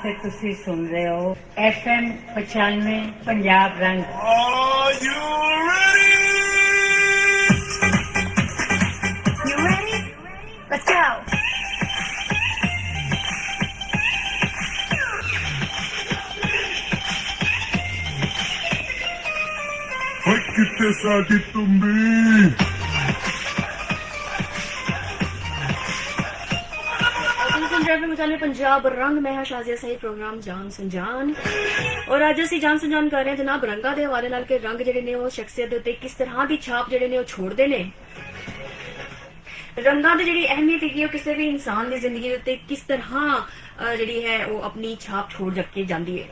ਤੇ ਤੁਸੀਂ ਸੁਣ ਰਹੇ ਹੋ FM 95 ਪੰਜਾਬ ਰੰਗ। Are you ready? You ready? Let's go. ਹਟ ਕਿੱਥੇ ਸਾਡੀ ਤੁੰਬੀ मुझे पंजाब रंग मैं हाँ शाजिया सही प्रोग्राम जान संजान और अज असीं जान संजान कर रहे हैं जनाब रंगा दे हवाले नाल कि रंग जिहड़े ने ओह शख्सियत दे उत्ते किस तरह की छाप जिहड़े ने ओह छोड़दे ने। रंगां दी जिहड़ी अहमियत है किसी भी इंसान की जिंदगी दे उत्ते किस तरह जिहड़ी है वो अपनी छाप छोड़ के जाती है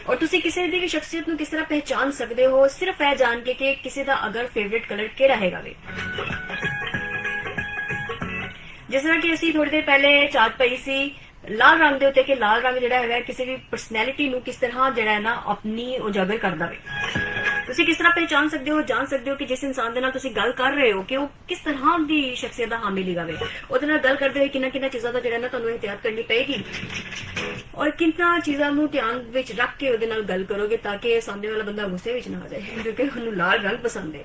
और तुसी किसी दी भी शख्सियत नूं किस तरह पहचान सकते हो सिर्फ यह जान के कि किसी दा अगर फेवरेट कलर किहड़ा हैगा वे। जिस तरह कि असीं थोड़ी देर पहले चाट पई सी लाल रंग दे उत्ते कि लाल रंग जिहड़ा है किसी भी परसनैलिटी नूं किस तरह जिहड़ा है ना अपनी उजागर करदा वे। तुसीं किस तरह पहचान सकते हो जान सकते हो कि जिस इंसान दे नाल तुसीं गल कर रहे हो कि वो किस तरह दी शख्सियत दा हामिल हैगा वे। ओहदे नाल गल करदे होए किन्ना किन्ना चीज़ां दा जिहड़ा ना तुहानूं एहतियात करनी पेगी और किन्ना चीज़ां नूं ध्यान विच रख के ओहदे नाल गल करोगे ताकि सामने वाला बंदा गुस्से विच ना आ जाए क्योंकि उहनूं लाल रंग पसंद है।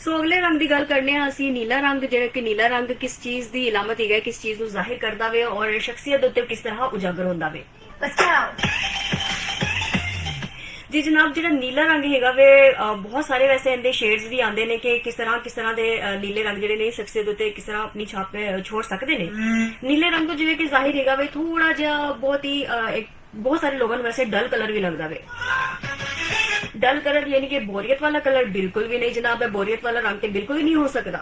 सो अगले रंग की गल करने असीं नीला रंग जिहड़ा कि नीला रंग किस चीज की इलामत है किस चीज को जाहिर करता वे और शख्सियत उत्ते किस तरह उजागर होंदा वे। Let's go. जी जनाब जिहड़ा नीला रंग हैगा वे बहुत सारे वैसे इहदे शेड्स भी आंदे ने कि किस तरह दे नीले रंग जिहड़े ने शख्सियत उत्ते किस तरह अपनी छाप छोड़ सकते ने। नीले रंग तो जिवें कि जाहिर हैगा वे थोड़ा जिहा बहुत ही बहुत सारे लोगों को वैसे डल कलर भी लगता वे। डल कलर यानी कि बोरियत वाला कलर बिल्कुल भी नहीं जनाब है बोरियत वाला रंग तो बिल्कुल ही नहीं हो सकता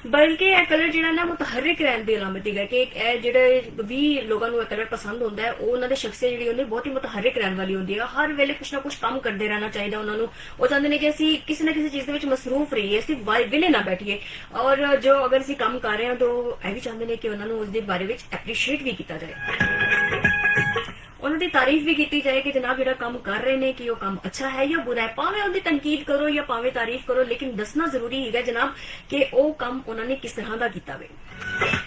बल्कि यह कलर जिहड़ा ना मुतहरिक रहने की इलामत है कि जिहड़े भी लोगों को कलर पसंद होता है उन्होंने शख्सियत जिहड़ी होंदी बहुत ही मुतहरिक रहने वाली होंदी है। हर वेले कुछ ना कुछ काम करते रहना चाहिए उन्होंने वो चाहते हैं कि असीं किसी ना किसी चीज के मसरूफ रहिए असीं विले ना बैठिए और जो अगर असीं काम कर रहे हैं तो यह भी चाहते हैं कि उन्होंने उसके बारे में एप्रीशिएट भी किया जाए उन्होंने तारीफ भी की जाए कि जनाब जो काम कर रहे हैं कि वो काम अच्छा है या बुरा है भावें उनकी तनकीद करो या भावें तारीफ करो लेकिन दसना जरूरी है जनाब कि वो काम उन्होंने किस तरह का किया वे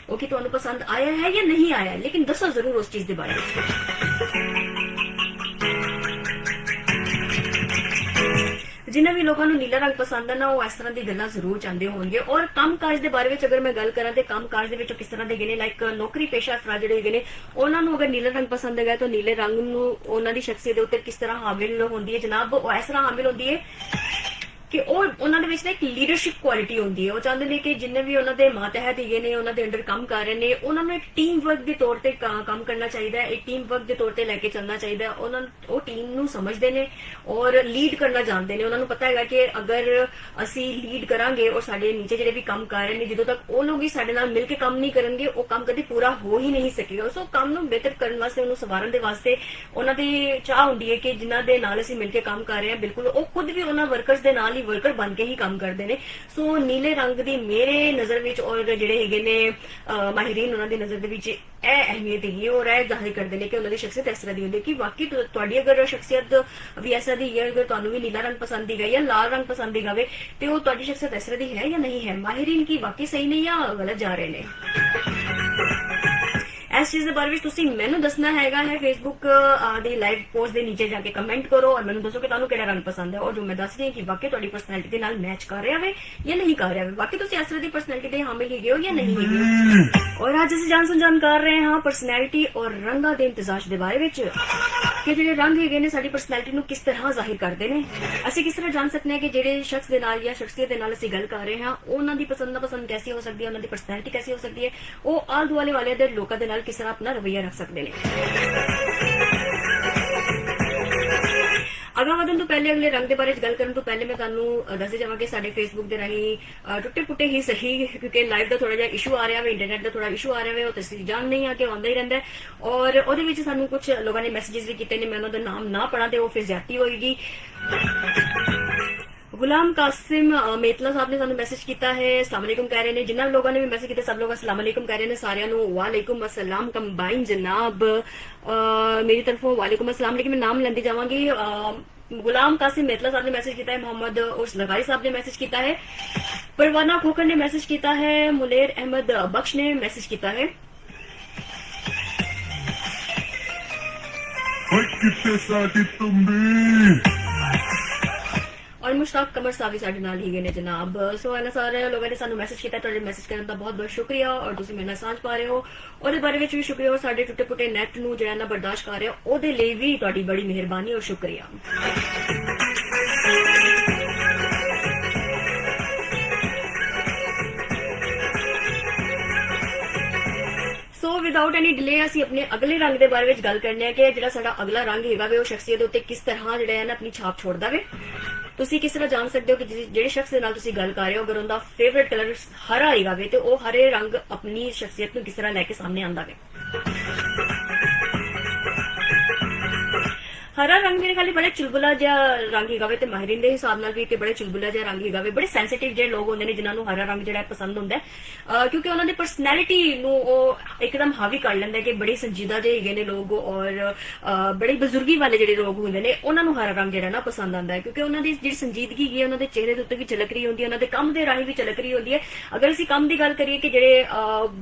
वो कि तुहानूं पसंद आया है या नहीं आया लेकिन दसो जरूर उस चीज के बारे में। जिन्हें भी लोगों को नीला रंग पसंद है ना वो इस तरह की गल्लां जरूर चाहते होंगे और काम काज के बारे में अगर मैं गल करा तो काम काज के किस तरह के गए लाइक नौकरी पेशा अफराद जिहड़े हैगे ने उन्होंने अगर नीला रंग पसंद है तो नीले रंग नूं उन्हां दी शख्सियत दे उत्ते किस तरह हामिल होंदी है जनाब वो इस तरह हामिल होंदी है कि उन्होंने एक लीडरशिप क्वालिटी होंदी है वो चाहते हैं कि जिन्हें भी उन्होंने मातहत है ने उन्होंने अंडर काम कर रहे हैं उन्होंने एक टीम वर्क के तौर पर काम करना चाहिए एक टीम वर्क के तौर पर लैके चलना चाहिए उन्होंने टीम नूं समझते हैं और लीड करना जानते हैं उन्होंने पता है कि अगर असी लीड करांगे और साडे नीचे जिहड़े भी काम कर रहे हैं जो तक वो लोग ही साडे नाल मिल के काम नहीं करेंगे वो काम कभी पूरा हो ही नहीं सकेगा। सो काम नूं बेहतर करने वास्ते उन्होंने सवारन दे वास्ते उन्हां दी चाह होंदी है कि जिन्हां दे नाल असीं मिल के काम कर रहे हैं बिल्कुल वो खुद भी उन्हां वर्कर्स दे नाल ही वर्कर बन के ही काम करते हैं। सो नीले रंग की मेरे नजर विच और जिहड़े हैगे ने माहिरीन उन्हां दी नजर दे विच अहमियत है और जाहिर करते हैं कि उन्होंने शख्सियत इस तरह की होंगी कि बाकी तुहाडी अगर शख्सियत भी इस तरह की है अगर तुहानूं भी नीला रंग पसंद है या लाल रंग पसंद है तो वो तुहाडी शख्सियत इस तरह की है या नहीं है माहिरीन की वाकई सही नहीं या गलत जा रहे हैं इस चीज के बारे में तुसीं मैनूं दसना है फेसबुक दी लाइव पोस्ट के नीचे जाके कमेंट करो और मैनूं दसो कि तुहानूं किहड़ा रंग पसंद है और जो मैं दस रही कि वाकई तुहाडी पर्सनैलिटी दे नाल मैच कर रहा है या नहीं कर रहा है बाकी तुसीं इस तरह की पर्सनैलिटी दे हामिल हैगे हो या नहीं हैगे। और अज असीं जान संजान कर रहे हैं पर्सनैलिटी और रंगां दे इम्तिजाज के बारे में कि जिहड़े रंग हैगे ने साडी पर्सनैलिटी नूं किस तरह जाहिर करते हैं असीं किस तरह जान सकते हैं कि जिहड़े शख्स दे नाल या शख्सियत दे नाल असीं गल कर रहे हैं उन्हां दी पसंद नापसंद कैसी हो सकती है उन्हां दी पर्सनैलिटी कैसी हो सकती है वो आल दुआले वाले दे लोकां दे नाल किस तरह अपना रवैया रख सकते हैं। अगला वधन तो पहले अगले रंग के बारे गल करन तो पहले मैं तुहानूं दस जावां कि साडे फेसबुक दे राही टुटे पुटे ही सही क्योंकि लाइव का थोड़ा जिहा इशू आ रहा है इंटरनेट का थोड़ा इशू आ रहा है वो तुसीं जान नहीं आ कि आंदा ही रहिंदा है और उहदे विच सानूं कुछ लोगों ने मैसेजेस भी कीते ने मैं उन्हां दा नाम ना पढ़ा तो वो फिर ज्यादती होएगी। गुलाम कासिम मेतला साहब ने सानू मैसेज किया है अस्सलाम वालेकुम कह रहे हैं जिन्होंने लोगों ने भी मैसेज किया सब लोग अस्सलाम वालेकुम कह रहे हैं सारियां नू वालेकुम अस्सलाम कंबाइन जनाब मेरी तरफों वालेकुम अस्सलाम लेकिन मैं नाम लेंदी जावांगी गुलाम कासिम मेतला साहब ने मैसेज किया है मोहम्मद उर्स लगारी साहब ने मैसेज किया है परवाना खोकर ने मैसेज किया है, मुलेर अहमद बख्श ने मैसेज किया है, ਓਏ ਕਿੱਥੇ ਸਾਡੀ ਤੁੰਬੀ और मुश्ताक कमर साहब भी साडे नाल ही गए ने जनाब। सो इन्हां सारे लोगों ने सानू मैसेज किया, तुहाडे मैसेज करन दा बहुत बहुत शुक्रिया और तुसीं मेरे नाल सांझ पा रहे हो ਉਹਦੇ ਬਾਰੇ ਵਿੱਚ ਵੀ ਸ਼ੁਕਰੀਆ और साडे टुटे पुटे नैट ਨੂੰ ਜਿਹੜਾ ਨਾ ਬਰਦਾਸ਼ਤ ਕਰ ਰਹੇ ਹੋ ਉਹਦੇ ਲਈ ਵੀ ਤੁਹਾਡੀ ਬੜੀ ਮਿਹਰਬਾਨੀ और शुक्रिया। ਸੋ ਵਿਦਆਊਟ ਐਨੀ ਡਿਲੇ ਅਸੀਂ ਆਪਣੇ ਅਗਲੇ ਰੰਗ ਦੇ ਬਾਰੇ ਵਿੱਚ ਗੱਲ ਕਰਨੀ ਹੈ ਕਿ ਜਿਹੜਾ ਸਾਡਾ ਅਗਲਾ ਰੰਗ ਹੈਗਾ ਵੇ ਉਹ ਸ਼ਖਸੀਅਤ ਦੇ ਉੱਤੇ ਕਿਸ ਤਰ੍ਹਾਂ ਜਿਹੜਾ ਹੈ ਨਾ ਆਪਣੀ ਛਾਪ ਛੋੜਦਾ ਵੇ। ਤੁਸੀਂ ਕਿਸ ਤਰ੍ਹਾਂ ਜਾਣ ਸਕਦੇ ਹੋ ਕਿ ਜਿਹੜੇ ਸ਼ਖਸ ਦੇ ਨਾਲ ਤੁਸੀਂ ਗੱਲ ਕਰ ਰਹੇ ਹੋ ਅਗਰ ਉਹਦਾ ਫੇਵਰਿਟ ਕਲਰ ਹਰਾ ਹੈਗਾ ਵੇ ਤੇ ਉਹ ਹਰੇ ਰੰਗ ਆਪਣੀ ਸ਼ਖਸੀਅਤ ਨੂੰ ਕਿਸ ਤਰ੍ਹਾਂ ਲੈ ਕੇ ਸਾਹਮਣੇ ਆਉਂਦਾ ਵੇ। ਹਰਾ ਰੰਗ ਮੇਰੇ ਖਾਲੀ ਬੜੇ ਚੁਲਬੁਲਾ ਜਿਹਾ ਰੰਗ ਹੈਗਾ ਵੇ ਤੇ ਮਾਹਿਰੀਨ ਦੇ ਹਿਸਾਬ ਨਾਲ ਵੀ ਤੇ ਬੜੇ ਚੁਲਬੁਲਾ ਜਿਹਾ ਰੰਗ ਹੈਗਾ ਵੇ। ਬੜੇ ਸੈਂਸਿਟਿਵ ਜਿਹੜੇ ਲੋਕ ਹੁੰਦੇ ਨੇ ਜਿਨ੍ਹਾਂ ਨੂੰ ਹਰਾ ਰੰਗ ਜਿਹੜਾ ਪਸੰਦ ਹੁੰਦਾ ਹੈ ਕਿਉਂਕਿ ਉਹਨਾਂ ਦੀ ਪਰਸਨੈਲਿਟੀ ਨੂੰ ਉਹ ਇੱਕਦਮ ਹਾਵੀ ਕਰ ਲੈਂਦਾ ਕਿ ਬੜੀ ਸੰਜੀਦਾ ਜਿਹੇ ਹੈਗੇ ਨੇ ਲੋਕ ਔਰ ਬੜੀ ਬਜ਼ੁਰਗੀ ਵਾਲੇ ਜਿਹੜੇ ਲੋਕ ਹੁੰਦੇ ਨੇ ਉਹਨਾਂ ਨੂੰ ਹਰਾ ਰੰਗ ਜਿਹੜਾ ਨਾ ਪਸੰਦ ਆਉਂਦਾ ਹੈ ਕਿਉਂਕਿ ਉਹਨਾਂ ਦੀ ਜਿਹੜੀ ਸੰਜੀਦਗੀ ਹੈ ਉਹਨਾਂ ਦੇ ਚਿਹਰੇ ਦੇ ਉੱਤੇ ਵੀ ਝਲਕ ਰਹੀ ਹੁੰਦੀ ਹੈ, ਉਹਨਾਂ ਦੇ ਕੰਮ ਦੇ ਰਾਹੀਂ ਵੀ ਝਲਕ ਰਹੀ ਹੁੰਦੀ ਹੈ। ਅਗਰ ਅਸੀਂ ਕੰਮ ਦੀ ਗੱਲ ਕਰੀਏ ਕਿ ਜਿਹੜੇ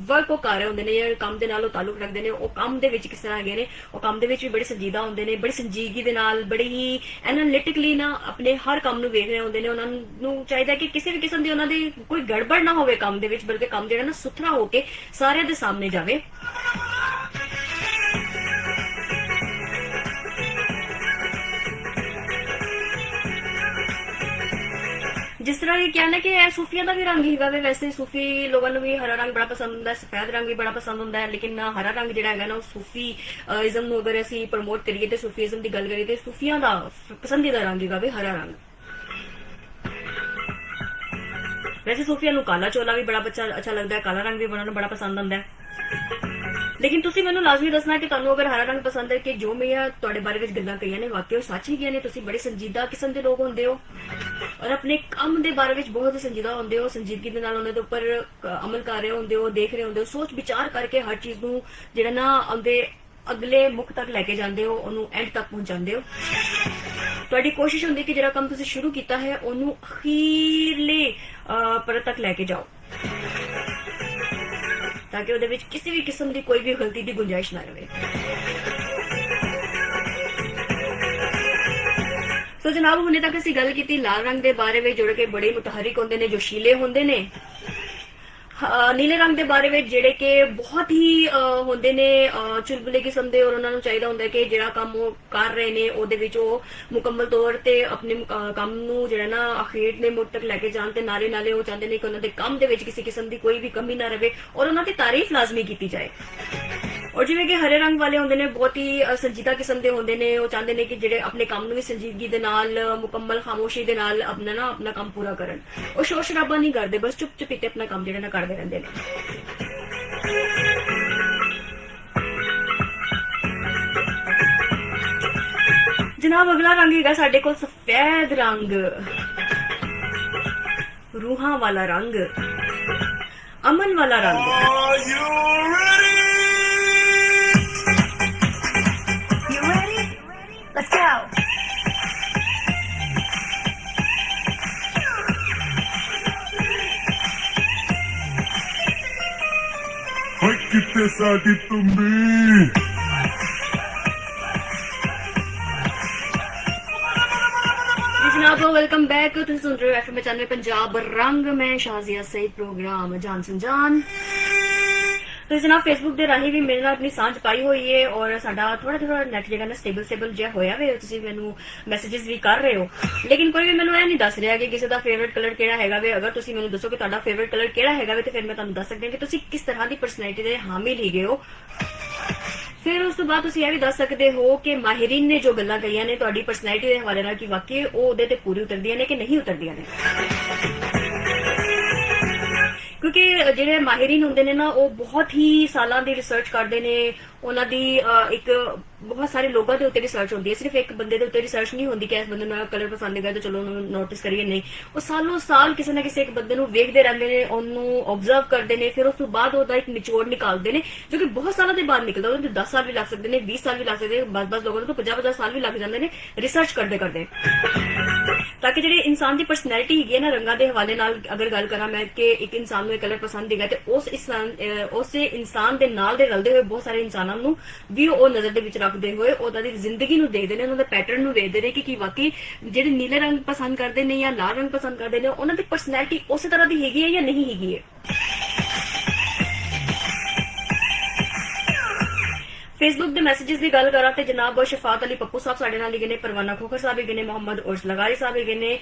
ਵਰਕ ਉਹ ਕਰ ਰਹੇ ਹੁੰਦੇ ਨੇ ਜਾਂ ਕੰਮ ਦੇ ਨਾਲ ਉਹ ਤਾਲੁਕ ਰੱਖਦੇ ਨੇ ਉਹ ਕੰਮ ਦੇ ਵਿੱਚ ਕਿਸ ਤਰ੍ਹਾਂ ਹੈਗੇ ਨੇ, ਉਹ ਕੰਮ ਦੇ ਵਿੱਚ ਵੀ ਬੜੇ ਸੰਜੀਦਾ ਹੁੰਦੇ ਨੇ, ਬੜੀ ਸੰਜੀਦਗੀ ਦੇ ਨਾਲ ਬੜੀ ਹੀ ਐਨਾਲਿਟਿਕਲੀ ਨਾ ਆਪਣੇ ਹਰ ਕੰਮ ਨੂੰ ਵੇਖ ਰਹੇ ਹੁੰਦੇ ਨੇ। ਉਹਨਾਂ ਨੂੰ ਚਾਹੀਦਾ ਕਿ ਕਿਸੇ ਵੀ ਕਿਸਮ ਦੀ ਉਹਨਾਂ ਦੀ ਕੋਈ ਗੜਬੜ ਨਾ ਹੋਵੇ ਕੰਮ ਦੇ ਵਿੱਚ, ਬਲਕਿ ਕੰਮ ਜਿਹੜਾ ਨਾ ਸੁਥਰਾ ਹੋ ਕੇ ਸਾਰਿਆਂ ਦੇ ਸਾਹਮਣੇ ਜਾਵੇ। जिस तरह ये क्या ना कि सूफिया का भी रंग हैगा वे, वैसे सूफी लोगों को भी हरा रंग बड़ा पसंद होंदा है, सफेद रंग भी बड़ा पसंद होंदा है, लेकिन हरा रंग जिहड़ा हैगा ना सूफी इज़म नूं अगर असीं प्रमोट करिए ते सूफीइज़म दी गल करिए ते सूफियां दा पसंदीदा रंग हैगा वे हरा रंग। वैसे सूफिया नूं काला चोला भी बड़ा अच्छा लगता है, काला रंग भी उन्हां नूं बड़ा पसंद आंदा है। लेकिन तुसी मैनूं लाजमी दसना कि तुहानूं अगर हरा रंग पसंद है कि जो मैं तुहाडे बारे विच गल्लां कहियां ने वाकई ਉਹ ਸੱਚ ਹੈਗੀਆਂ ਨੇ। ਤੁਸੀਂ ਬੜੇ ਸੰਜੀਦਾ ਕਿਸਮ ਦੇ ਲੋਕ ਹੁੰਦੇ ਹੋ ਔਰ ਆਪਣੇ ਕੰਮ ਦੇ ਬਾਰੇ ਵਿੱਚ ਬਹੁਤ ਸੰਜੀਦਾ ਹੁੰਦੇ ਹੋ, ਸੰਜੀਦਗੀ ਦੇ ਨਾਲ ਉਹਨਾਂ ਦੇ ਉੱਪਰ ਅਮਲ ਕਰ ਰਹੇ ਹੁੰਦੇ ਹੋ, ਦੇਖ ਰਹੇ ਹੁੰਦੇ ਹੋ, ਸੋਚ ਵਿਚਾਰ ਕਰਕੇ ਹਰ ਚੀਜ਼ ਨੂੰ ਜਿਹੜਾ ਨਾ ਉਹਦੇ ਅਗਲੇ ਮੁੱਖ ਤੱਕ ਲੈ ਕੇ ਜਾਂਦੇ ਹੋ, ਉਹਨੂੰ ਐਂਡ ਤੱਕ ਪਹੁੰਚਾਉਂਦੇ ਹੋ। ਤੁਹਾਡੀ ਕੋਸ਼ਿਸ਼ ਹੁੰਦੀ ਕਿ ਜਿਹੜਾ ਕੰਮ ਤੁਸੀਂ ਸ਼ੁਰੂ ਕੀਤਾ ਹੈ ਉਹਨੂੰ ਅਖੀਰਲੇ ਪਰਤ ਤੱਕ ਲੈ ਕੇ ਜਾਓ ताकि ਉਹਦੇ ਵਿੱਚ ਕਿਸੇ ਵੀ ਕਿਸਮ ਦੀ ਕੋਈ ਵੀ ਗਲਤੀ ਦੀ ਗੁੰਜਾਇਸ਼ ਨਾ ਰਹੇ। ਸੋ ਜਨਾਬ ਹੁਣੇ ਤੱਕ ਅਸੀਂ ਗੱਲ ਕੀਤੀ ਲਾਲ ਰੰਗ ਦੇ ਬਾਰੇ ਵਿੱਚ ਜਿਹੜੇ ਕਿ ਬੜੇ ਮੁਤਹਰਿਕ ਹੁੰਦੇ ਨੇ, ਜੋਸ਼ੀਲੇ ਹੁੰਦੇ ਨੇ। ਨੀਲੇ ਰੰਗ ਦੇ ਬਾਰੇ ਵਿੱਚ ਜਿਹੜੇ ਕਿ ਬਹੁਤ ਹੀ ਹੁੰਦੇ ਨੇ ਚੁਲਬੁਲੇ ਕਿਸਮ ਦੇ ਔਰ ਉਹਨਾਂ ਨੂੰ ਚਾਹੀਦਾ ਹੁੰਦਾ ਕਿ ਜਿਹੜਾ ਕੰਮ ਉਹ ਕਰ ਰਹੇ ਨੇ ਉਹਦੇ ਵਿੱਚ ਉਹ ਮੁਕੰਮਲ ਤੌਰ ਤੇ ਆਪਣੇ ਕੰਮ ਨੂੰ ਜਿਹੜਾ ਨਾ ਅਖੀਰ ਦੇ ਮੁੱਢ ਤੱਕ ਲੈ ਕੇ ਜਾਣ ਤੇ ਨਾਲੇ ਨਾਲੇ ਉਹ ਚਾਹੁੰਦੇ ਨੇ ਕਿ ਉਹਨਾਂ ਦੇ ਕੰਮ ਦੇ ਵਿੱਚ ਕਿਸੇ ਕਿਸਮ ਦੀ ਕੋਈ ਵੀ ਕਮੀ ਨਾ ਰਹੇ ਔਰ ਉਹਨਾਂ ਦੀ ਤਾਰੀਫ ਲਾਜ਼ਮੀ ਕੀਤੀ ਜਾਏ। ਔਰ ਜਿਵੇਂ ਕਿ ਹਰੇ ਰੰਗ ਵਾਲੇ ਹੁੰਦੇ ਨੇ ਬਹੁਤ ਹੀ ਸੰਜੀਦਾ ਕਿਸਮ ਦੇ ਹੁੰਦੇ ਨੇ, ਉਹ ਚਾਹੁੰਦੇ ਨੇ ਕਿ ਜਿਹੜੇ ਆਪਣੇ ਕੰਮ ਨੂੰ ਵੀ ਸੰਜੀਦਗੀ ਦੇ ਨਾਲ ਮੁਕੰਮਲ ਖਾਮੋਸ਼ੀ ਦੇ ਨਾਲ ਆਪਣਾ ਕੰਮ ਪੂਰਾ ਕਰਨ। ਉਹ ਸ਼ੋਰ ਸ਼ਰਾਬਾ ਨਹੀਂ ਕਰਦੇ, ਬਸ ਚੁੱਪ ਚੁਪੀਤੇ ਆਪਣਾ ਕੰਮ ਜਿਹੜਾ ਨਾ ਕਰਦੇ ਰਹਿੰਦੇ ਨੇ। ਜਨਾਬ ਅਗਲਾ ਰੰਗ ਹੈਗਾ ਸਾਡੇ ਕੋਲ ਸਫੈਦ ਰੰਗ, ਰੂਹਾਂ ਵਾਲਾ ਰੰਗ, ਅਮਨ ਵਾਲਾ ਰੰਗ। Are you ready? You ready? Let's go. ਓਏ ਕਿੱਥੇ ਸਾਡੀ ਤੁੰਬੀ जनाब वेलकम बैक। तुम सुन रहे हो एफएम 95 पंजाब रंग में शाजिया सईद प्रोग्राम जान संजान। तो जनाब फेसबुक ਦੇ ਰਾਹੀਂ ਵੀ ਮੇਰੇ ਨਾਲ ਆਪਣੀ ਸਾਂਝ ਪਾਈ ਹੋਈ ਹੈ ਔਰ ਸਾਡਾ ਥੋੜਾ ਨੈਟ ਜਿਹੜਾ ਨਾ ਸਟੇਬਲ ਜਿਹਾ ਹੋਇਆ ਵੇ। ਤੁਸੀਂ ਮੈਨੂੰ ਮੈਸੇजेस ਵੀ ਕਰ ਰਹੇ ਹੋ ਲੇਕਿਨ ਕੋਈ ਵੀ ਮੈਨੂੰ ਇਹ ਨਹੀਂ ਦੱਸ ਰਿਹਾ ਕਿ ਕਿਸੇ ਦਾ ਫੇਵਰਿਟ ਕਲਰ ਕਿਹੜਾ ਹੈਗਾ ਵੇ। ਅਗਰ ਤੁਸੀਂ ਮੈਨੂੰ ਦੱਸੋ ਕਿ ਤੁਹਾਡਾ ਫੇਵਰਿਟ ਕਲਰ ਕਿਹੜਾ ਹੈਗਾ ਵੇ ਤੇ ਫਿਰ ਮੈਂ ਤੁਹਾਨੂੰ ਦੱਸ ਸਕਦੀ ਹਾਂ ਕਿ ਤੁਸੀਂ ਕਿਸ ਤਰ੍ਹਾਂ ਦੀ ਪਰਸਨੈਲਿਟੀ ਦੇ ਹਾਮਿਲ ਹੈਗੇ ਹੋ। ਫਿਰ ਉਸ ਤੋਂ ਬਾਅਦ ਤੁਸੀਂ ਇਹ ਵੀ ਦੱਸ ਸਕਦੇ ਹੋ ਕਿ ਮਾਹਿਰੀਨ ਨੇ ਜੋ ਗੱਲਾਂ ਕਹੀਆਂ ਨੇ ਤੁਹਾਡੀ ਪਰਸਨੈਲਿਟੀ ਦੇ ਹਵਾਲੇ ਨਾਲ ਕਿ ਵਾਕਈ ਉਹ ਉਹਦੇ ਤੇ ਪੂਰੀ ਉਤਰਦੀਆਂ ਨੇ ਕਿ ਨਹੀਂ ਉਤਰਦੀਆਂ ਨੇ। ਕਿਉਂਕਿ ਜਿਹੜੇ ਮਾਹਿਰੀਨ ਹੁੰਦੇ ਨੇ ਨਾ ਉਹ ਬਹੁਤ ਹੀ ਸਾਲਾਂ ਦੀ ਰਿਸਰਚ ਕਰਦੇ ਨੇ, ਉਹਨਾਂ ਦੀ ਇੱਕ ਬਹੁਤ ਸਾਰੇ ਲੋਕਾਂ ਦੇ ਉੱਤੇ ਰਿਸਰਚ ਹੁੰਦੀ ਹੈ, ਸਿਰਫ ਇੱਕ ਬੰਦੇ ਦੇ ਉੱਤੇ ਰਿਸਰਚ ਨਹੀਂ ਹੁੰਦੀ ਕਿ ਇਸ ਬੰਦੇ ਨੂੰ ਕਲਰ ਪਸੰਦ ਹੈਗਾ ਤਾਂ ਚਲੋ ਉਹਨੂੰ ਨੋਟਿਸ ਕਰੀਏ, ਨਹੀਂ, ਉਹ ਸਾਲੋਂ ਸਾਲ ਕਿਸੇ ਨਾ ਕਿਸੇ ਇੱਕ ਬੰਦੇ ਨੂੰ ਵੇਖਦੇ ਰਹਿੰਦੇ ਨੇ, ਉਹਨੂੰ ਆਬਜ਼ਰਵ ਕਰਦੇ ਨੇ, ਫਿਰ ਉਸ ਤੋਂ ਬਾਅਦ ਉਹਦਾ ਇੱਕ ਨਿਚੋੜ ਨਿਕਾਲਦੇ ਨੇ ਜੋ ਕਿ ਬਹੁਤ ਸਾਲਾਂ ਦੇ ਬਾਅਦ ਨਿਕਲਦਾ। ਉਹਦੇ 10 ਸਾਲ ਵੀ ਲੱਗ ਸਕਦੇ ਨੇ, 20 ਸਾਲ ਵੀ ਲੱਗ ਸਕਦੇ ਨੇ, ਬਸ ਲੋਕਾਂ ਨੂੰ ਤਾਂ 50-50 ਸਾਲ ਵੀ ਲੱਗ ਜਾਂਦੇ ਨੇ ਰਿਸਰਚ ਕਰਦੇ ਤਾਂ ਕਿ ਜਿਹੜੀ ਇਨਸਾਨ ਦੀ ਪਰਸਨੈਲਿਟੀ ਹੈਗੀ ਹੈ ਨਾ, ਰੰਗਾਂ ਦੇ ਹਵਾਲੇ ਨਾਲ ਅਗਰ ਗੱਲ ਕਰਾਂ ਮੈਂ ਕਿ ਇੱਕ ਇਨਸਾਨ ਨੂੰ ਇਹ ਕਲਰ ਪਸੰਦ ਹੈਗਾ ਤੇ ਉਸੇ ਇਨਸਾਨ ਦੇ ਨਾਲ ਦੇ ਰਲਦੇ ਹੋਏ ਬਹੁਤ ਸਾਰੇ ਇਨਸਾਨਾਂ ਨੂੰ ਵੀ ਉਹ ਨਜ਼ਰ ਦੇ ਵਿੱਚ ਰੱਖਦੇ ਹੋਏ ਉਹਨਾਂ ਦੀ ਜ਼ਿੰਦਗੀ ਨੂੰ ਦੇਖਦੇ ਨੇ, ਉਹਨਾਂ ਦੇ ਪੈਟਰਨ ਨੂੰ ਵੇਖਦੇ ਨੇ ਕਿ ਕੀ ਵਾਕਈ ਜਿਹੜੇ ਨੀਲੇ ਰੰਗ ਪਸੰਦ ਕਰਦੇ ਨੇ ਜਾਂ ਲਾਲ ਰੰਗ ਪਸੰਦ ਕਰਦੇ ਨੇ ਉਹਨਾਂ ਦੀ ਪਰਸਨੈਲਿਟੀ ਉਸੇ ਤਰ੍ਹਾਂ ਦੀ ਹੈਗੀ ਹੈ ਜਾਂ ਨਹੀਂ ਹੈਗੀ ਹੈ। ਫੇਸਬੁੱਕ ਦੇ ਮੈਸੇजेस ਦੀ ਗੱਲ ਕਰਾਂ ਤੇ ਜਨਾਬ ਸ਼ਫਾਤ ਅਲੀ ਪੱਪੂ ਸਾਹਿਬ ਸਾਡੇ ਨਾਲ ਹੈਗੇ ਨੇ, ਪਰਵਾਨਾ ਖੋਖਰ ਸਾਹਿਬ ਹੈਗੇ ਨੇ, ਮੁਹੰਮਦ ਉਰਸ ਲਗਾਰੀ ਸਾਹਿਬ ਹੈਗੇ ਨੇ,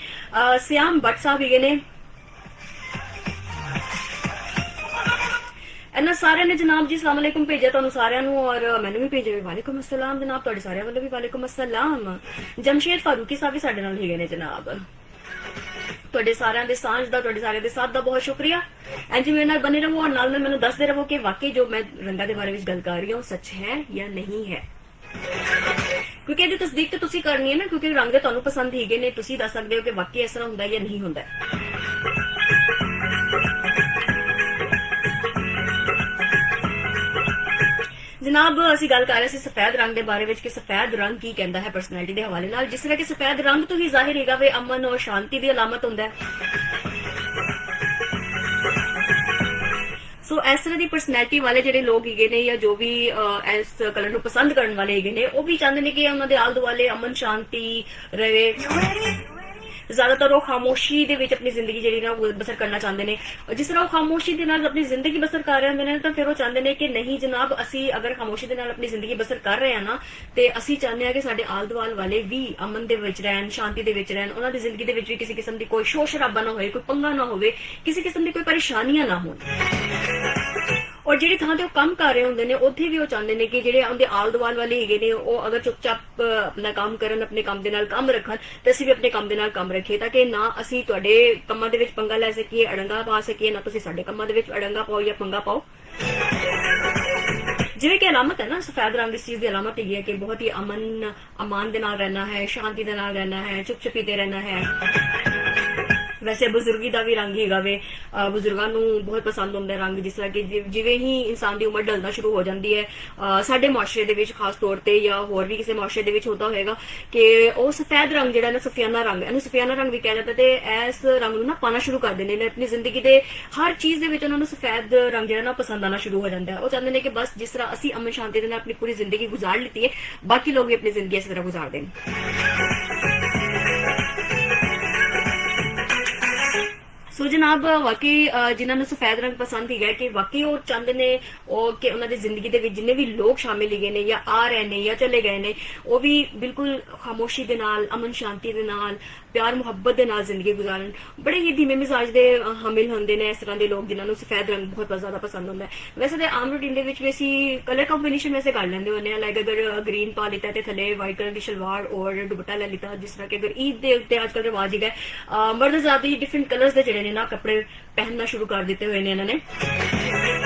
ਸਿਆਮ ਬੱਟ ਸਾਹਿਬ ਹੈਗੇ ਨੇ। ਇਹਨਾਂ ਸਾਰਿਆਂ ਨੇ ਜਨਾਬ ਜੀ अस्सलाम वालेकुम ਭੇਜਿਆ ਤੁਹਾਨੂੰ ਸਾਰਿਆਂ ਨੂੰ ਔਰ ਮੈਨੂੰ ਵੀ ਭੇਜਿਆ। ਵਾਲੇਕੁਮ अस्सलाम ਜਨਾਬ, ਤੁਹਾਡੇ ਸਾਰਿਆਂ ਵੱਲੋਂ ਵੀ ਵਾਲੇਕੁਮ अस्सलाम। ਜਮਸ਼ੇਦ ਫਾਰੂਕੀ ਸਾਹਿਬ ਵੀ ਸਾਡੇ ਨਾਲ ਹੈਗੇ ਨੇ ਜਨਾਬ। ਤੁਹਾਡੇ ਸਾਰਿਆਂ ਦੇ ਸਾਂਝ ਦਾ, ਤੁਹਾਡੇ ਸਾਰਿਆਂ ਦੇ ਸਾਥ ਦਾ ਬਹੁਤ ਸ਼ੁਕਰੀਆ। ਐਂਡ ਮੇਰੇ ਨਾਲ ਬਨੇ ਰਹੋ ਔਰ ਨਾਲ ਮੈਨੂੰ ਦੱਸਦੇ ਰਹੋ ਕਿ ਵਾਕਈ ਜੋ ਮੈਂ ਰੰਗਾਂ ਦੇ ਬਾਰੇ ਵਿੱਚ ਗੱਲ ਕਰ ਰਹੀ ਹਾਂ ਸੱਚ ਹੈ ਜਾਂ ਨਹੀਂ ਹੈ, ਕਿਉਂਕਿ ਇਹਦੀ ਤਸਦੀਕ ਤਾਂ ਤੁਸੀਂ ਕਰਨੀ ਹੈ ਨਾ, ਕਿਉਂਕਿ ਰੰਗ ਦੇ ਤੁਹਾਨੂੰ ਪਸੰਦ ਹੈਗੇ ਨੇ, ਤੁਸੀਂ ਦੱਸ ਸਕਦੇ ਹੋ ਕਿ ਵਾਕਈ ਇਸ ਤਰ੍ਹਾਂ ਹੁੰਦਾ ਜਾਂ ਨਹੀਂ ਹੁੰਦਾ। ਜਨਾਬ ਅਸੀਂ ਗੱਲ ਕਰ ਰਹੇ ਸੀ ਸਫੈਦ ਰੰਗ ਦੇ ਬਾਰੇ ਵਿੱਚ ਕਿ ਸਫੈਦ ਰੰਗ ਕੀ ਕਹਿੰਦਾ ਹੈ ਪਰਸਨੈਲਿਟੀ ਦੇ ਹਵਾਲੇ ਨਾਲ, ਜਿਸ ਤਰ੍ਹਾਂ ਕਿ ਸਫੈਦ ਰੰਗ ਤੋਂ ਹੀ ਜ਼ਾਹਿਰ ਹੈਗਾ ਵੇ ਅਮਨ ਔਰ ਸ਼ਾਂਤੀ ਦੀ ਅਲਾਮਤ ਹੁੰਦਾ ਹੈ। ਸੋ ਇਸ ਤਰ੍ਹਾਂ ਦੀ ਪਰਸਨੈਲਿਟੀ ਵਾਲੇ ਜਿਹੜੇ ਲੋਕ ਹੈਗੇ ਨੇ ਜਾਂ ਜੋ ਵੀ ਇਸ ਕਲਰ ਨੂੰ ਪਸੰਦ ਕਰਨ ਵਾਲੇ ਹੈਗੇ ਨੇ ਉਹ ਵੀ ਚਾਹੁੰਦੇ ਨੇ ਕਿ ਉਹਨਾਂ ਦੇ ਆਲੇ ਦੁਆਲੇ ਅਮਨ ਸ਼ਾਂਤੀ ਰਹੇ। ਜ਼ਿਆਦਾਤਰ ਉਹ ਖਾਮੋਸ਼ੀ ਦੇ ਵਿੱਚ ਆਪਣੀ ਜ਼ਿੰਦਗੀ ਜਿਹੜੀ ਨਾ ਉਹ ਬਸਰ ਕਰਨਾ ਚਾਹੁੰਦੇ ਨੇ। ਜਿਸ ਤਰ੍ਹਾਂ ਉਹ ਖਾਮੋਸ਼ੀ ਦੇ ਨਾਲ ਆਪਣੀ ਜ਼ਿੰਦਗੀ ਬਸਰ ਕਰ ਰਹੇ ਹੁੰਦੇ ਨੇ ਤਾਂ ਫਿਰ ਉਹ ਚਾਹੁੰਦੇ ਨੇ ਕਿ ਨਹੀਂ ਜਨਾਬ, ਅਸੀਂ ਅਗਰ ਖਾਮੋਸ਼ੀ ਦੇ ਨਾਲ ਆਪਣੀ ਜ਼ਿੰਦਗੀ ਬਸਰ ਕਰ ਰਹੇ ਹਾਂ ਨਾ ਤੇ ਅਸੀਂ ਚਾਹੁੰਦੇ ਹਾਂ ਕਿ ਸਾਡੇ ਆਲੇ ਦੁਆਲੇ ਵਾਲੇ ਵੀ ਅਮਨ ਦੇ ਵਿੱਚ ਰਹਿਣ, ਸ਼ਾਂਤੀ ਦੇ ਵਿੱਚ ਰਹਿਣ, ਉਹਨਾਂ ਦੀ ਜ਼ਿੰਦਗੀ ਦੇ ਵਿੱਚ ਵੀ ਕਿਸੇ ਕਿਸਮ ਦੀ ਕੋਈ ਸ਼ੋਰ ਸ਼ਰਾਬਾ ਨਾ ਹੋਵੇ, ਕੋਈ ਪੰਗਾ ਨਾ ਹੋਵੇ, ਕਿਸੇ ਕਿਸਮ ਦੀ ਕੋਈ ਪਰੇਸ਼ਾਨੀਆਂ ਨਾ ਹੋਣ। ਔਰ ਜਿਹੜੀ ਥਾਂ ਤੇ ਉਹ ਕੰਮ ਕਰ ਰਹੇ ਹੁੰਦੇ ਨੇ ਉੱਥੇ ਵੀ ਉਹ ਚਾਹੁੰਦੇ ਨੇ ਕਿ ਜਿਹੜੇ ਉਹਦੇ ਆਲੇ ਦੁਆਲੇ ਵਾਲੇ ਹੈਗੇ ਨੇ ਉਹ ਅਗਰ ਚੁੱਪਚਾਪ ਆਪਣਾ ਕੰਮ ਕਰਨ, ਆਪਣੇ ਕੰਮ ਦੇ ਨਾਲ ਕੰਮ ਰੱਖਣ ਤੇ ਅਸੀਂ ਵੀ ਆਪਣੇ ਕੰਮ ਦੇ ਨਾਲ ਕੰਮ ਰੱਖੀਏ, ਤਾਂ ਕਿ ਨਾ ਅਸੀਂ ਤੁਹਾਡੇ ਕੰਮਾਂ ਦੇ ਵਿੱਚ ਪੰਗਾ ਲੈ ਸਕੀਏ, ਅੜੰਗਾ ਪਾ ਸਕੀਏ, ਨਾ ਤੁਸੀਂ ਸਾਡੇ ਕੰਮਾਂ ਦੇ ਵਿੱਚ ਅੜੰਗਾ ਪਾਓ ਜਾਂ ਪੰਗਾ ਪਾਓ। ਜਿਵੇਂ ਕਿ ਅਲਾਮਤ ਹੈ ਨਾ, ਸਫੈਦ ਰੰਗ ਇਸ ਚੀਜ਼ ਦੀ ਅਲਾਮਤ ਹੈਗੀ ਹੈ ਕਿ ਬਹੁਤ ਹੀ ਅਮਾਨ ਦੇ ਨਾਲ ਰਹਿਣਾ ਹੈ, ਸ਼ਾਂਤੀ ਦੇ ਨਾਲ ਰਹਿਣਾ ਹੈ, ਚੁੱਪ-ਚੁਪੀ ਤੇ ਰਹਿਣਾ ਹੈ। ਵੈਸੇ ਬਜ਼ੁਰਗੀ ਦਾ ਵੀ ਰੰਗ ਹੈਗਾ ਵੇ, ਬਜ਼ੁਰਗਾਂ ਨੂੰ ਬਹੁਤ ਪਸੰਦ ਹੁੰਦਾ ਰੰਗ, ਜਿਸ ਤਰ੍ਹਾਂ ਕਿ ਜਿਵੇਂ ਹੀ ਇਨਸਾਨ ਦੀ ਉਮਰ ਢਲਣਾ ਸ਼ੁਰੂ ਹੋ ਜਾਂਦੀ ਹੈ, ਸਾਡੇ ਮੁਆਸ਼ਰੇ ਦੇ ਵਿੱਚ ਖਾਸ ਤੌਰ ਤੇ ਜਾਂ ਹੋਰ ਵੀ ਕਿਸੇ ਮੁਆਸ਼ਰੇ ਦੇ ਵਿੱਚ ਹੁੰਦਾ ਹੋਏਗਾ ਕਿ ਉਹ ਸਫੈਦ ਰੰਗ ਜਿਹੜਾ ਨਾ ਸਫਿਆਨਾ ਰੰਗ, ਇਹਨੂੰ ਸਫਿਆਨਾ ਰੰਗ ਵੀ ਕਿਹਾ ਜਾਂਦਾ ਤੇ ਇਸ ਰੰਗ ਨੂੰ ਨਾ ਪਾਣਾ ਸ਼ੁਰੂ ਕਰ ਦਿੰਦੇ ਨੇ ਆਪਣੀ ਜ਼ਿੰਦਗੀ ਦੇ ਹਰ ਚੀਜ਼ ਦੇ ਵਿੱਚ। ਉਹਨਾਂ ਨੂੰ ਸਫੈਦ ਰੰਗ ਜਿਹੜਾ ਨਾ ਪਸੰਦ ਆਣਾ ਸ਼ੁਰੂ ਹੋ ਜਾਂਦਾ ਹੈ। ਉਹ ਚਾਹੁੰਦੇ ਨੇ ਕਿ ਬਸ ਜਿਸ ਤਰ੍ਹਾਂ ਅਸੀਂ ਅਮਨ ਸ਼ਾਂਤੀ ਦੇ ਨਾਲ ਆਪਣੀ ਪੂਰੀ ਜ਼ਿੰਦਗੀ ਗੁਜ਼ਾਰ ਲਿੱਤੀ ਹੈ, ਬਾਕੀ ਲੋਕ ਵੀ ਆਪਣੀ ਜ਼ਿੰਦਗੀ ਇਸ ਤਰ੍ਹਾਂ ਗੁਜ਼ਾਰ ਦੇਣ। ਸੋ ਜਨਾਬ ਵਾਕਈ ਜਿਨ੍ਹਾਂ ਨੂੰ ਸਫੈਦ ਰੰਗ ਪਸੰਦ ਹੈਗਾ ਕਿ ਵਾਕਈ ਉਹ ਚਾਹੁੰਦੇ ਨੇ ਉਹ ਕਿ ਉਹਨਾਂ ਦੀ ਜ਼ਿੰਦਗੀ ਦੇ ਵਿੱਚ ਜਿੰਨੇ ਵੀ ਲੋਕ ਸ਼ਾਮਿਲ ਹੈਗੇ ਨੇ ਜਾਂ ਆ ਰਹੇ ਨੇ ਜਾਂ ਚਲੇ ਗਏ ਨੇ ਉਹ ਵੀ ਬਿਲਕੁਲ ਖਾਮੋਸ਼ੀ ਦੇ ਨਾਲ, ਅਮਨ ਸ਼ਾਂਤੀ ਦੇ ਨਾਲ, ਪਿਆਰ ਮੁਹੱਬਤ ਦੇ ਨਾਲ ਜ਼ਿੰਦਗੀ ਗੁਜ਼ਾਰਨ। ਬੜੇ ਹੀ ਧੀਮੇ ਮਿਜ਼ਾਜ ਦੇ ਹਾਮਿਲ ਹੁੰਦੇ ਨੇ ਇਸ ਤਰ੍ਹਾਂ ਦੇ ਲੋਕ ਜਿਨ੍ਹਾਂ ਨੂੰ ਸਫੈਦ ਰੰਗ ਬਹੁਤ ਜ਼ਿਆਦਾ ਪਸੰਦ ਹੁੰਦਾ ਹੈ। ਵੈਸੇ ਤਾਂ ਆਮ ਰੂਟੀਨ ਦੇ ਵਿੱਚ ਵੀ ਅਸੀਂ ਕਲਰ ਕੰਬੀਨੇਸ਼ਨ ਵੈਸੇ ਕਰ ਲੈਂਦੇ ਹੁੰਦੇ ਹਾਂ, ਲਾਈਕ ਅਗਰ ਗ੍ਰੀਨ ਪਾ ਲਿੱਤਾ ਤੇ ਥੱਲੇ ਵਾਈਟ ਕਲਰ ਦੀ ਸ਼ਲਵਾਰ ਔਰ ਦੁਪੱਟਾ ਲੈ ਲਿੱਤਾ। ਜਿਸ ਤਰ੍ਹਾਂ ਕਿ ਅਗਰ ਈਦ ਦੇ ਉੱਤੇ ਅੱਜ ਕੱਲ੍ਹ ਰਿਵਾਜ ਹੈਗਾ ਮਰਦ ਜ਼ਿਆਦਾ ਹੀ ਡਿਫਰੈਂਟ ਕਲਰਸ ਦੇ ਜਿਹੜੇ ਨੇ ਨਾ ਕੱਪੜੇ ਪਹਿਨਣਾ ਸ਼ੁਰੂ ਕਰ ਦਿੱਤੇ ਹੋਏ ਨੇ ਇਹਨਾਂ ਨੇ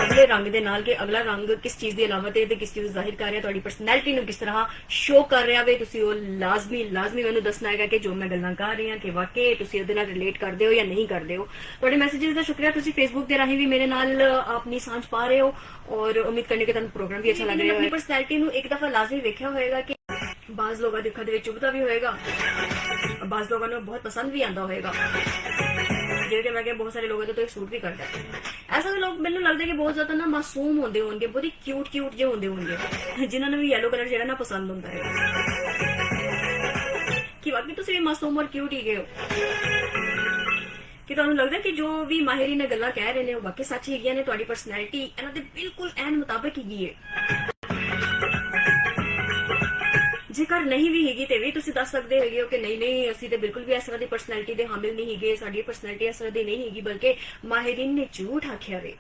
ਅਗਲੇ ਰੰਗ ਦੇ ਨਾਲ, ਕਿ ਅਗਲਾ ਰੰਗ ਕਿਸ ਚੀਜ਼ ਦੀ ਅਲਾਮਤ ਹੈ ਤੇ ਕਿਸ ਚੀਜ਼ ਜ਼ਾਹਿਰ ਕਰ ਰਿਹਾ, ਤੁਹਾਡੀ ਪਰਸਨੈਲਿਟੀ ਨੂੰ ਕਿਸ ਤਰ੍ਹਾਂ ਸ਼ੋ ਕਰ ਰਿਹਾ ਵੇ। ਤੁਸੀਂ ਉਹ ਲਾਜ਼ਮੀ ਮੈਨੂੰ ਦੱਸਣਾ ਹੈਗਾ ਕਿ ਜੋ ਮੈਂ ਗੱਲਾਂ ਕਰ ਰਹੀ ਹਾਂ ਕਿ ਵਾਕਈ ਤੁਸੀਂ ਉਹਦੇ ਨਾਲ ਰਿਲੇਟ ਕਰਦੇ ਹੋ ਜਾਂ ਨਹੀਂ ਕਰਦੇ ਹੋ। ਤੁਹਾਡੇ ਮੈਸੇजेस ਦਾ ਸ਼ੁਕਰੀਆ, ਤੁਸੀਂ ਫੇਸਬੁੱਕ ਦੇ ਰਾਹੀਂ ਵੀ ਮੇਰੇ ਨਾਲ ਆਪਣੀ ਸਾਂਝ ਪਾ ਰਹੇ ਹੋ ਔਰ ਉਮੀਦ ਕਰਨੀ ਕਿ ਤੁਹਾਨੂੰ ਪ੍ਰੋਗਰਾਮ ਵੀ ਅੱਛਾ ਲੱਗ ਰਿਹਾ ਹੈ। ਆਪਣੀ ਪਰਸਨੈਲਿਟੀ ਨੂੰ ਇੱਕ ਦਫਾ ਲਾਜ਼ਮੀ ਵੇਖਿਆ ਹੋਏਗਾ ਕਿ ਬਾਜ਼ ਲੋਕਾਂ ਦੇ ਅੱਖਾਂ ਦੇ ਵਿੱਚ ਚੁਭਦਾ ਵੀ ਹੋਏਗਾ, ਬਾਜ਼ ਲੋਕਾਂ ਨੂੰ ਬਹੁਤ ਪਸੰਦ ਵੀ ਆਉਂਦਾ ਹੋਏਗਾ, ਜਿਹੜੇ ਮੈਂ ਕਿਹਾ ਬਹੁਤ ਸਾਰੇ ਲੋਕਾਂ ਦੇ ਤੋਂ ਸੂਟ ਵੀ ਕਰਦਾ ਹੈ। ਐਸਾ ਵੀ ਲੋਕ ਮੈਨੂੰ ਲੱਗਦਾ ਕਿ ਬਹੁਤ ਜ਼ਿਆਦਾ ਨਾ ਮਾਸੂਮ ਹੁੰਦੇ ਹੋਣਗੇ, ਬਹੁਤ ਹੀ ਕਿਊਟ ਜਿਹੇ ਹੁੰਦੇ ਹੋਣਗੇ, ਜਿਨ੍ਹਾਂ ਨੂੰ ਵੀ ਯੈਲੋ ਕਲਰ ਜਿਹੜਾ ਨਾ ਪਸੰਦ ਹੁੰਦਾ ਹੈ। ਕਿ ਵਾਕਈ ਤੁਸੀਂ ਵੀ ਮਾਸੂਮ ਔਰ ਕਿਊਟ ਹੀ ਗਏ ਹੋ ਕਿ ਤੁਹਾਨੂੰ ਲੱਗਦਾ ਕਿ ਜੋ ਵੀ ਮਾਹਿਰੀਨ ਨੇ ਗੱਲਾਂ ਕਹਿ ਰਹੇ ਨੇ ਉਹ ਵਾਕਈ ਸੱਚ ਹੈਗੀਆਂ ਨੇ, ਤੁਹਾਡੀ ਪਰਸਨੈਲਿਟੀ ਇਹਨਾਂ ਦੇ ਬਿਲਕੁਲ ਐਨ ਮੁਤਾਬਕ ਹੈਗੀ ਹੈ। ਜੇਕਰ ਨਹੀਂ ਵੀ ਹੈਗੀ ਤੇ ਵੀ ਤੁਸੀਂ ਦੱਸ ਸਕਦੇ ਹੈਗੇ ਹੋ ਕਿ ਨਹੀਂ ਅਸੀਂ ਤੇ ਬਿਲਕੁਲ ਵੀ ਇਸ ਤਰ੍ਹਾਂ ਦੀ ਪਰਸਨੈਲਿਟੀ ਦੇ ਹਾਮਿਲ ਨਹੀਂ ਹੈਗੇ, ਸਾਡੀ ਪਰਸਨੈਲਿਟੀ ਇਸ ਤਰ੍ਹਾਂ ਦੀ ਨਹੀਂ ਹੈਗੀ, ਬਲਕਿ ਮਾਹਿਰੀਨ ਨੇ ਝੂਠ ਆਖਿਆ ਵੇ।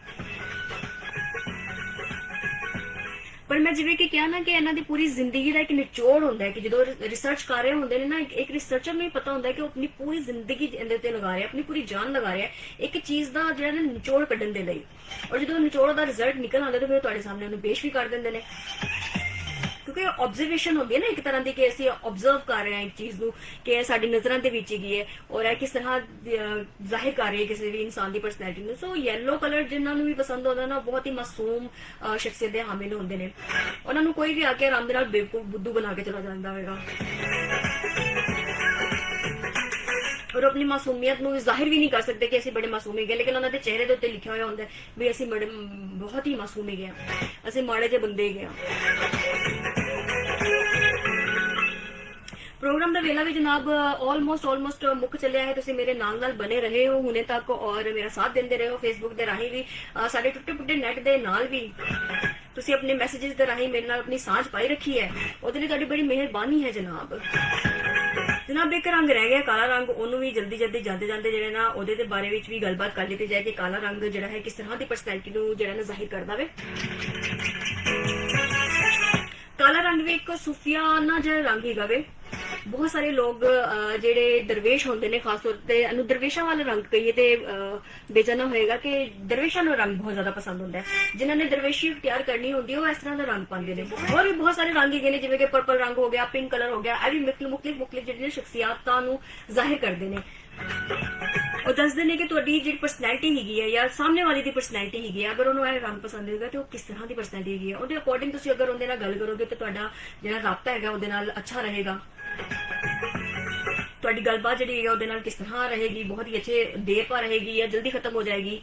ਪਰ ਮੈਂ ਜਿਵੇਂ ਕਿ ਕਿਹਾ ਨਾ ਕਿ ਇਹਨਾਂ ਦੀ ਪੂਰੀ ਜ਼ਿੰਦਗੀ ਦਾ ਇੱਕ ਨਿਚੋੜ ਹੁੰਦਾ ਹੈ ਕਿ ਜਦੋਂ ਰਿਸਰਚ ਕਰ ਰਹੇ ਹੁੰਦੇ ਨੇ ਨਾ, ਇੱਕ ਰਿਸਰਚਰ ਨੂੰ ਹੀ ਪਤਾ ਹੁੰਦਾ ਹੈ ਕਿ ਉਹ ਆਪਣੀ ਪੂਰੀ ਜ਼ਿੰਦਗੀ ਇਹਦੇ ਤੇ ਲਗਾ ਰਿਹਾ, ਆਪਣੀ ਪੂਰੀ ਜਾਨ ਲਗਾ ਰਿਹਾ ਇੱਕ ਚੀਜ਼ ਦਾ ਜਿਹੜਾ ਨਾ ਨਿਚੋੜ ਕੱਢਣ ਦੇ ਲਈ। ਔਰ ਜਦੋਂ ਨਿਚੋੜ ਦਾ ਰਿਜ਼ਲਟ ਨਿਕਲ ਆਉਂਦਾ ਤਾਂ ਫਿਰ ਤੁਹਾਡੇ ਸਾਹਮਣੇ ਉਹਨੂੰ ਪੇਸ਼ ਵੀ ਕਰ ਦਿੰਦੇ ਨੇ, ਕਿਉਂਕਿ ਆਬਜ਼ਰਵੇਸ਼ਨ ਹੁੰਦੀ ਹੈ ਨਾ ਇੱਕ ਤਰ੍ਹਾਂ ਦੀ ਕਿ ਅਸੀਂ ਆਬਜ਼ਰਵ ਕਰ ਰਹੇ ਹਾਂ ਇੱਕ ਚੀਜ਼ ਨੂੰ ਕਿ ਇਹ ਸਾਡੀ ਨਜ਼ਰਾਂ ਦੇ ਵਿੱਚ ਹੈਗੀ ਹੈ ਔਰ ਇਹ ਕਿਸ ਤਰ੍ਹਾਂ ਜ਼ਾਹਿਰ ਕਰ ਰਹੀ ਹੈ ਕਿਸੇ ਵੀ ਇਨਸਾਨ ਦੀ ਪਰਸਨੈਲਿਟੀ ਨੂੰ। ਸੋ ਯੈਲੋ ਕਲਰ ਜਿਨ੍ਹਾਂ ਨੂੰ ਵੀ ਪਸੰਦ ਆਉਂਦਾ ਨਾ, ਬਹੁਤ ਹੀ ਮਾਸੂਮ ਸ਼ਖਸੀਅਤ ਦੇ ਹਾਮਿਲ ਹੁੰਦੇ ਨੇ। ਉਹਨਾਂ ਨੂੰ ਕੋਈ ਵੀ ਆ ਕੇ ਆਰਾਮ ਦੇ ਨਾਲ ਬੇਵਕੂਫ ਬੁੱਧੂ ਬਣਾ ਕੇ ਚਲਾ ਜਾਂਦਾ ਹੋਵੇਗਾ ਔਰ ਆਪਣੀ ਮਾਸੂਮੀਅਤ ਨੂੰ ਜ਼ਾਹਿਰ ਵੀ ਨਹੀਂ ਕਰ ਸਕਦੇ ਕਿ ਅਸੀਂ ਬੜੇ ਮਾਸੂਮ ਹੈਗੇ, ਲੇਕਿਨ ਉਹਨਾਂ ਦੇ ਚਿਹਰੇ ਦੇ ਉੱਤੇ ਲਿਖਿਆ ਹੋਇਆ ਹੁੰਦਾ ਵੀ ਅਸੀਂ ਬੜੇ ਬਹੁਤ ਹੀ ਮਾਸੂਮ ਹੈਗੇ ਆ, ਅਸੀਂ ਮਾੜੇ ਜਿਹੇ ਬੰਦੇ ਹੈਗੇ ਆ। ਪ੍ਰੋਗਰਾਮ ਦਾ ਵੇਲਾ ਵੀ ਜਨਾਬ ਆਲਮੋਸਟ ਮੁੱਕ ਚੱਲਿਆ ਹੈ। ਤੁਸੀਂ ਮੇਰੇ ਨਾਲ ਬਣੇ ਰਹੇ ਹੋ ਹੁਣੇ ਤੱਕ ਔਰ ਮੇਰਾ ਸਾਥ ਦਿੰਦੇ ਰਹੇ ਹੋ ਫੇਸਬੁੱਕ ਦੇ ਰਾਹੀਂ ਵੀ, ਸਾਡੇ ਟੁੱਟੇ ਫੁੱਟੇ ਨੈਟ ਦੇ ਨਾਲ ਵੀ ਤੁਸੀਂ ਆਪਣੇ ਮੈਸੇजेस ਦੇ ਰਾਹੀਂ ਮੇਰੇ ਨਾਲ ਆਪਣੀ ਸਾਂਝ ਪਾਈ ਰੱਖੀ ਹੈ, ਉਹਦੇ ਲਈ ਤੁਹਾਡੀ ਬੜੀ ਮਿਹਰਬਾਨੀ ਹੈ ਜਨਾਬ। ਇੱਕ ਰੰਗ ਰਹਿ ਗਿਆ ਕਾਲਾ ਰੰਗ, ਉਹਨੂੰ ਵੀ ਜਲਦੀ ਜਾਂਦੇ ਜਿਹੜੇ ਨਾ ਉਹਦੇ ਦੇ ਬਾਰੇ ਵਿੱਚ ਵੀ ਗੱਲਬਾਤ ਕਰ ਲਈ ਜਾਏ ਕਿ ਕਾਲਾ ਰੰਗ ਜਿਹੜਾ ਹੈ ਕਿਸ ਤਰ੍ਹਾਂ ਦੀ ਪਰਸਨੈਲਿਟੀ ਨੂੰ ਜਿਹੜਾ ਨਾ ਜ਼ਾਹਿਰ ਕਰਦਾ ਵੇ। ਕਾਲਾ ਰੰਗ ਵੀ ਇੱਕ ਸੂਫੀਆਨਾ ਜਿਹਾ ਰੰਗ ਹੈਗਾ ਵੇ। ਬਹੁਤ ਸਾਰੇ ਲੋਕ ਜਿਹੜੇ ਦਰਵੇਸ਼ ਹੁੰਦੇ ਨੇ, ਖਾਸ ਤੌਰ ਤੇ ਇਹਨੂੰ ਦਰਵੇਸ਼ਾਂ ਵਾਲਾ ਰੰਗ ਕਹੀਏ ਤੇ ਬੇਜਾਨਾ ਹੋਏਗਾ ਕਿ ਦਰਵੇਸ਼ਾਂ ਨੂੰ ਰੰਗ ਬਹੁਤ ਜ਼ਿਆਦਾ ਪਸੰਦ ਹੁੰਦਾ ਹੈ। ਜਿਨ੍ਹਾਂ ਨੇ ਦਰਵੇਸ਼ੀ ਇਖਤਿਆਰ ਕਰਨੀ ਹੁੰਦੀ ਉਹ ਇਸ ਤਰ੍ਹਾਂ ਦਾ ਰੰਗ ਪਾਉਂਦੇ ਨੇ। ਹੋਰ ਵੀ ਬਹੁਤ ਸਾਰੇ ਰੰਗ ਹੈਗੇ ਨੇ ਜਿਵੇਂ ਕਿ ਪਰਪਲ ਰੰਗ ਹੋ ਗਿਆ, ਪਿੰਕ ਕਲਰ ਹੋ ਗਿਆ, ਇਹ ਵੀ ਮੁਖਤਲਿਫ ਜਿਹੜੀਆਂ ਸ਼ਖਸੀਅਤਾਂ ਨੂੰ ਜ਼ਾਹਿਰ ਕਰਦੇ ਨੇ। ਉਹ ਦੱਸਦੇ ਨੇ ਕਿ ਤੁਹਾਡੀ ਜਿਹੜੀ ਪਰਸਨੈਲਿਟੀ ਹੈਗੀ ਹੈ ਜਾਂ ਸਾਹਮਣੇ ਵਾਲੇ ਦੀ ਪਰਸਨੈਲਿਟੀ ਹੈਗੀ ਹੈ, ਅਗਰ ਉਹਨੂੰ ਇਹ ਰੰਗ ਪਸੰਦ ਹੋਏਗਾ ਤੇ ਉਹ ਕਿਸ ਤਰ੍ਹਾਂ ਦੀ ਪਰਸਨੈਲਿਟੀ ਹੈਗੀ ਹੈ, ਉਹਦੇ ਅਕੋਰਡਿੰਗ ਤੁਸੀਂ ਅਗਰ ਉਹਦੇ ਨਾਲ ਗੱਲ ਕਰੋਗੇ ਤਾਂ ਤੁਹਾਡਾ ਜਿਹੜਾ ਰਾਬਤਾ ਹੈਗਾ ਉਹਦੇ ਨਾਲ ਅੱਛਾ ਰਹੇਗਾ। ਤੁਹਾਡੀ ਗੱਲਬਾਤ ਜਿਹੜੀ ਹੈ ਉਹਦੇ ਨਾਲ ਕਿਸ ਤਰ੍ਹਾਂ ਰਹੇਗੀ, ਬਹੁਤ ਹੀ ਅੱਛੇ ਦੇਰ ਪਾ ਰਹੇਗੀ ਜਾਂ ਜਲਦੀ ਖਤਮ ਹੋ ਜਾਏਗੀ,